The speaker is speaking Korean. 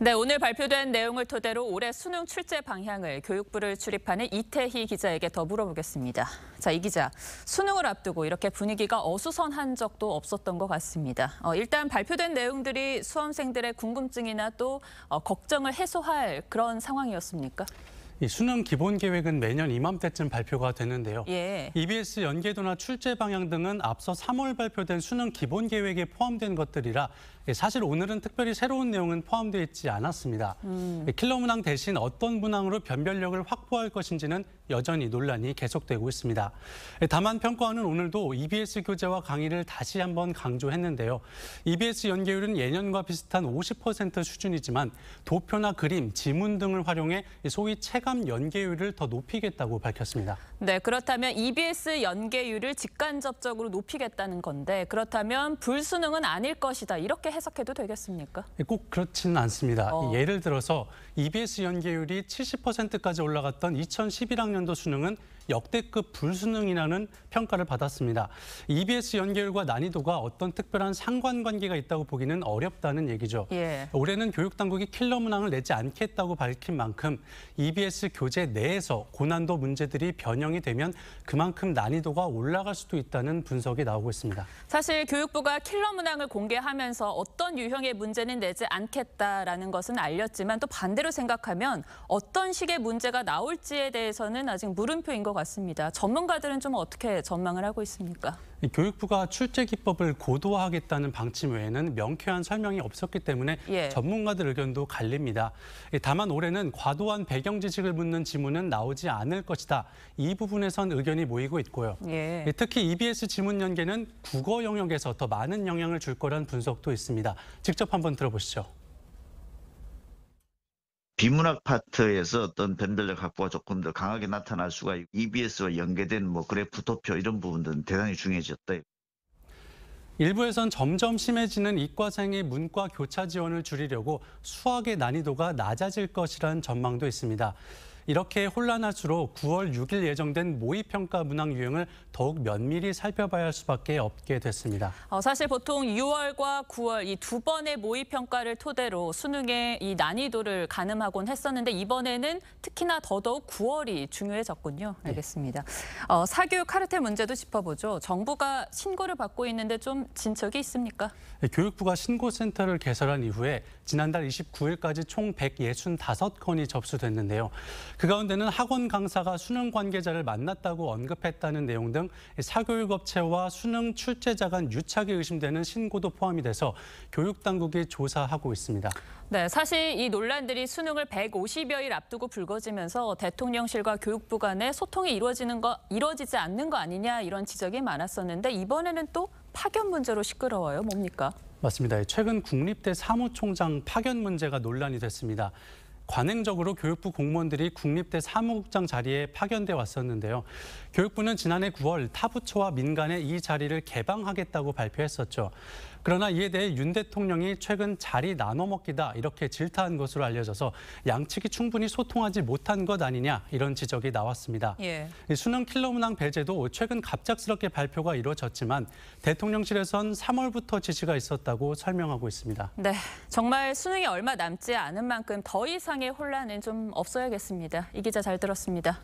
네, 오늘 발표된 내용을 토대로 올해 수능 출제 방향을 교육부를 출입하는 이태희 기자에게 더 물어보겠습니다. 자, 이 기자, 수능을 앞두고 이렇게 분위기가 어수선한 적도 없었던 것 같습니다. 일단 발표된 내용들이 수험생들의 궁금증이나 또 걱정을 해소할 그런 상황이었습니까? 이 수능 기본 계획은 매년 이맘때쯤 발표가 되는데요. 예. EBS 연계도나 출제 방향 등은 앞서 3월 발표된 수능 기본 계획에 포함된 것들이라 사실 오늘은 특별히 새로운 내용은 포함되어 있지 않았습니다. 킬러 문항 대신 어떤 문항으로 변별력을 확보할 것인지는 여전히 논란이 계속되고 있습니다. 다만 평가원은 오늘도 EBS 교재와 강의를 다시 한번 강조했는데요. EBS 연계율은 예년과 비슷한 50% 수준이지만 도표나 그림, 지문 등을 활용해 소위 체감 연계율을 더 높이겠다고 밝혔습니다. 네, 그렇다면 EBS 연계율을 직간접적으로 높이겠다는 건데 그렇다면 불수능은 아닐 것이다. 이렇게 해석해도 되겠습니까? 꼭 그렇지는 않습니다. 예를 들어서 EBS 연계율이 70%까지 올라갔던 2011학년도 수능은 역대급 불수능이라는 평가를 받았습니다. EBS 연계율과 난이도가 어떤 특별한 상관관계가 있다고 보기는 어렵다는 얘기죠. 예. 올해는 교육당국이 킬러 문항을 내지 않겠다고 밝힌 만큼 EBS 교재 내에서 고난도 문제들이 변형이 되면 그만큼 난이도가 올라갈 수도 있다는 분석이 나오고 있습니다. 사실 교육부가 킬러 문항을 공개하면서 어떤 유형의 문제는 내지 않겠다라는 것은 알렸지만 또 반대로 생각하면 어떤 식의 문제가 나올지에 대해서는 아직 물음표인 것 같습니다. 전문가들은 좀 어떻게 전망을 하고 있습니까? 교육부가 출제 기법을 고도화하겠다는 방침 외에는 명쾌한 설명이 없었기 때문에 전문가들 의견도 갈립니다. 다만 올해는 과도한 배경 지식을 묻는 지문은 나오지 않을 것이다. 이 부분에선 의견이 모이고 있고요. 특히 EBS 지문 연계는 국어 영역에서 더 많은 영향을 줄 거란 분석도 있습니다. 직접 한번 들어보시죠. 비문학 파트에서 어떤 변별력 확보가 조금 더 강하게 나타날 수가 있고 EBS와 연계된 그래프 도표 이런 부분들은 대단히 중요해졌다. 일부에선 점점 심해지는 이과생의 문과 교차 지원을 줄이려고 수학의 난이도가 낮아질 것이라는 전망도 있습니다. 이렇게 혼란할수록 9월 6일 예정된 모의평가 문항 유형을 더욱 면밀히 살펴봐야 할 수밖에 없게 됐습니다. 사실 보통 6월과 9월 이 두 번의 모의평가를 토대로 수능의 이 난이도를 가늠하곤 했었는데 이번에는 특히나 더더욱 9월이 중요해졌군요. 알겠습니다. 사교육 카르텔 문제도 짚어보죠. 정부가 신고를 받고 있는데 좀 진척이 있습니까? 교육부가 신고센터를 개설한 이후에 지난달 29일까지 총 165건이 접수됐는데요. 그 가운데는 학원 강사가 수능 관계자를 만났다고 언급했다는 내용 등 사교육업체와 수능 출제자 간 유착이 의심되는 신고도 포함이 돼서 교육당국이 조사하고 있습니다. 네, 사실 이 논란들이 수능을 150여일 앞두고 불거지면서 대통령실과 교육부 간에 소통이 이루어지지 않는 거 아니냐 이런 지적이 많았었는데 이번에는 또 파견 문제로 시끄러워요. 뭡니까? 맞습니다. 최근 국립대 사무총장 파견 문제가 논란이 됐습니다. 관행적으로 교육부 공무원들이 국립대 사무국장 자리에 파견돼 왔었는데요. 교육부는 지난해 9월 타 부처와 민간에 이 자리를 개방하겠다고 발표했었죠. 그러나 이에 대해 윤 대통령이 최근 자리 나눠 먹기다 이렇게 질타한 것으로 알려져서 양측이 충분히 소통하지 못한 것 아니냐 이런 지적이 나왔습니다. 수능 킬러 문항 배제도 최근 갑작스럽게 발표가 이루어졌지만 대통령실에선 3월부터 지시가 있었다고 설명하고 있습니다. 네, 정말 수능이 얼마 남지 않은 만큼 더 이상의 혼란은 좀 없어야겠습니다. 이 기자 잘 들었습니다.